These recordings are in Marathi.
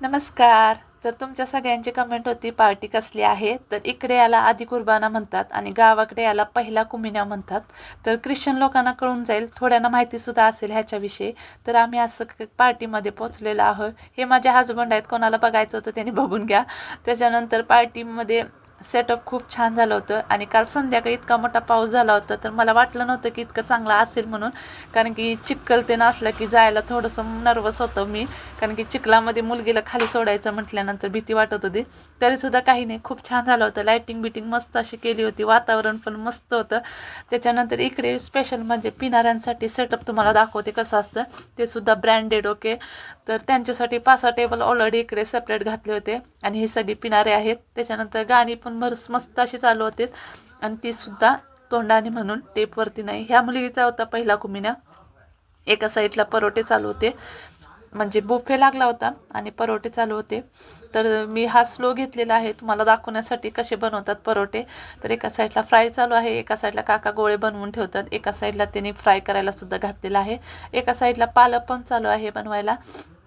नमस्कार. तर तुमच्या सगळ्यांची कमेंट होती पार्टी कसली आहे. तर इकडे याला आदी कुर्बाना म्हणतात आणि गावाकडे याला पहिला कुमिन्या म्हणतात. तर ख्रिश्चन लोकांना कळून जाईल, थोड्यांना माहितीसुद्धा असेल ह्याच्याविषयी. तर आम्ही असं पार्टीमध्ये पोचलेलो आहोत. हे माझे हजबंड आहेत, कोणाला बघायचं होतं त्यांनी बघून घ्या. त्याच्यानंतर पार्टीमध्ये सेटअप खूप छान झालं होतं आणि काल संध्याकाळी इतका मोठा पाऊस झाला होता तर मला वाटलं नव्हतं की इतकं चांगलं असेल म्हणून. कारण की चिखल ते नसलं की जायला थोडंसं नर्वस होतं मी. कारण की चिखलामध्ये मुलगीला खाली सोडायचं म्हटल्यानंतर भीती वाटत होती. तरीसुद्धा काही नाही, खूप छान झालं होतं. लायटिंग बिटिंग मस्त अशी केली होती, वातावरण पण मस्त होतं. त्याच्यानंतर इकडे स्पेशल म्हणजे पिणाऱ्यांसाठी सेटअप तुम्हाला दाखवते कसं असतं ते सुद्धा ब्रँडेड. ओके, तर त्यांच्यासाठी 5-6 टेबल ऑलरेडी इकडे सेपरेट घातले होते आणि ही सगळी पिणारे आहेत. त्याच्यानंतर गाणी पण भरस मस्त अशी चालू होते आणि तीसुद्धा तोंडाने म्हणून टेपवरती नाही. ह्या मुलगीचा होता पहिला कुमिन्या. एका साईडला परोठे चालू होते, म्हणजे बुफे लागला होता आणि परोठे चालू होते. तर मी हा स्लो घेतलेला आहे तुम्हाला दाखवण्यासाठी कसे बनवतात परोठे. तर एका साईडला फ्राय चालू आहे, एका साईडला काका गोळे बनवून ठेवतात, एका साईडला त्यांनी फ्राय करायला सुद्धा घातलेलं आहे, एका साईडला पालक पण चालू आहे बनवायला.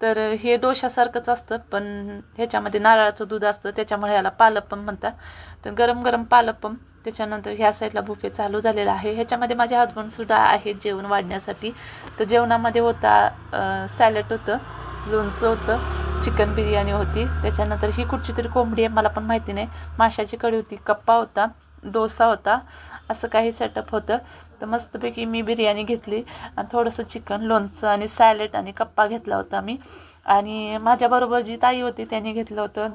तर हे डोशासारखंच असतं पण ह्याच्यामध्ये नारळाचं दूध असतं त्याच्यामुळे याला पालक पण म्हणतात. तर गरम गरम पालक पण. त्याच्यानंतर ह्या साईडला बुफे चालू झालेला आहे. ह्याच्यामध्ये माझे हजबंडसुद्धा आहेत जेवण वाढण्यासाठी. तर जेवणामध्ये होता सॅलड होतं, लोणचं होतं, चिकन बिर्याणी होती. त्याच्यानंतर ही कुठची तरी कोंबडी आहे मला पण माहिती नाही, माशाची कढी होती, कप्पा होता, डोसा होता, असं काही सेटअप होतं. तर मस्तपैकी मी बिर्याणी घेतली आणि थोडंसं चिकन, लोणचं आणि सॅलड आणि कप्पा घेतला होता मी. आणि माझ्याबरोबर जी ताई होती त्यांनी घेतलं होतं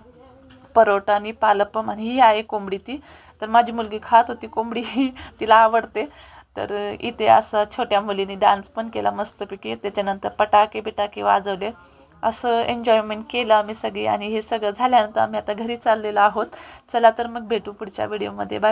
परोठा आणि पालपम आणि ही आहे कोंबडी ती. तर माझी मुलगी खात होती कोंबडी तिला आवडते. तर इथे असं छोट्या मुलीने डान्स पण केला मस्तपैकी. त्याच्यानंतर पटाके बिटाके वाजवले, असं एन्जॉयमेंट केलं आम्ही सगळी. आणि हे सगळं झाल्यानंतर आम्ही आता घरी चाललेलो आहोत. चला तर मग भेटू पुढच्या व्हिडिओमध्ये. बाय.